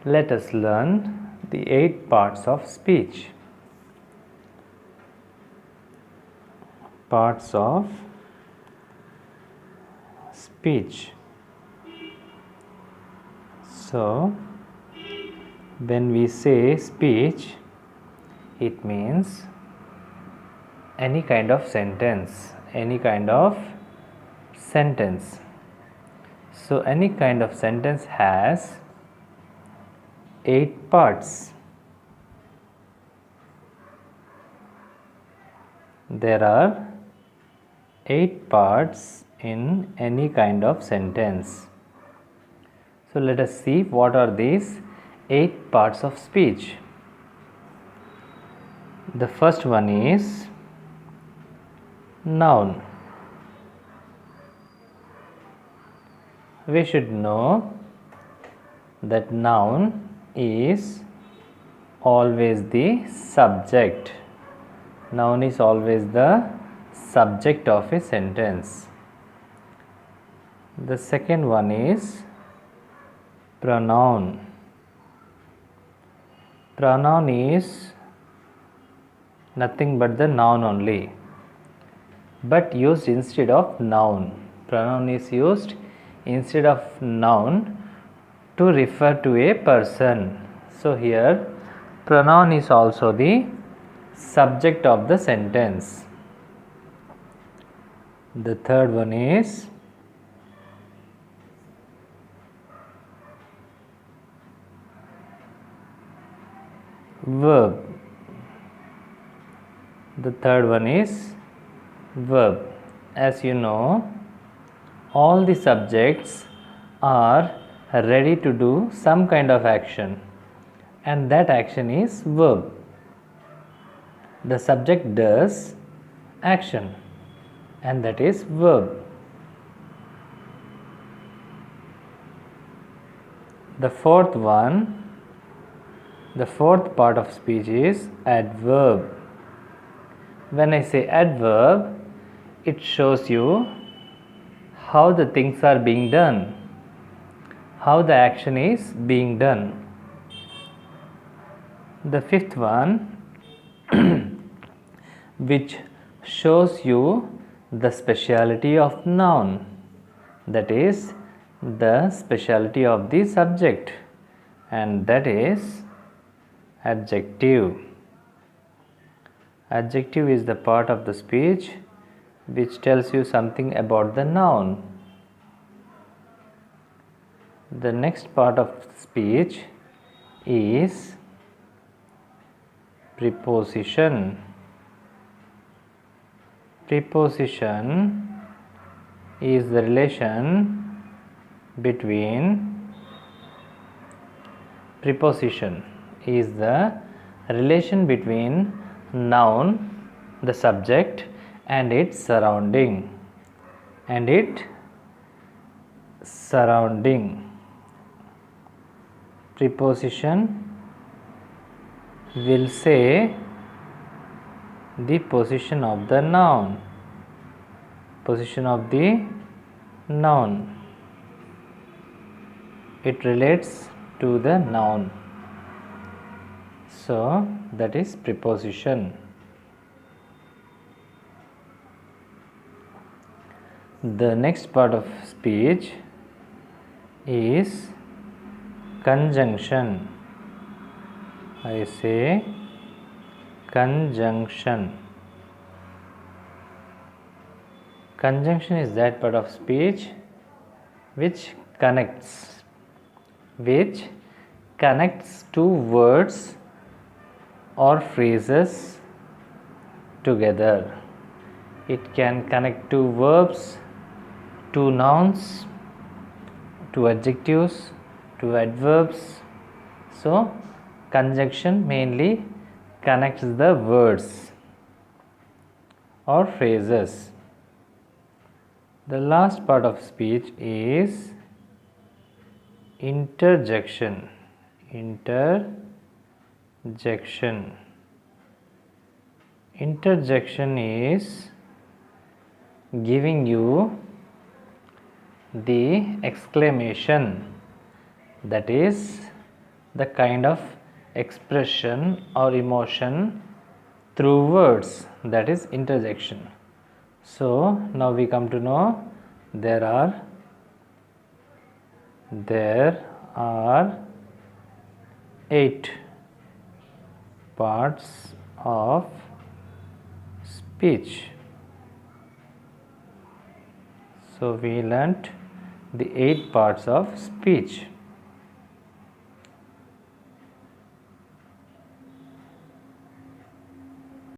Let us learn the 8 parts of speech. Parts of speech. So, when we say speech, it means any kind of sentence, So, any kind of sentence has 8 parts. There are 8 parts in any kind of sentence. So, let us see what are these 8 parts of speech. The first one is noun. We should know that noun is always the subject. Noun is always the subject of a sentence. The second one is pronoun. Pronoun is nothing but the noun only, but used instead of noun. Pronoun is used instead of noun to refer to a person. So here pronoun is also the subject of the sentence. The third one is verb. The third one is verb. As you know, all the subjects are ready to do some kind of action, and that action is verb. The subject does action, and that is verb. The fourth part of speech is adverb. When I say adverb, it shows you how the things are being done, how the action is being done. The fifth one, which shows you the speciality of noun, that is the speciality of the subject, and that is adjective. Adjective is the part of the speech which tells you something about the noun. The next part of speech is preposition. Preposition is the relation between noun, the subject, and its surrounding. Preposition will say the position of the noun. It relates to the noun. So that is preposition. The next part of speech is conjunction. I say conjunction. Conjunction is that part of speech which connects two words or phrases together. It can connect two verbs, two nouns, two adjectives, two adverbs. So conjunction mainly connects the words or phrases. The last part of speech is interjection. Interjection is giving you the exclamation, that is the kind of expression or emotion through words, that is interjection. So now we come to know there are 8 parts of speech. So we learnt the 8 parts of speech.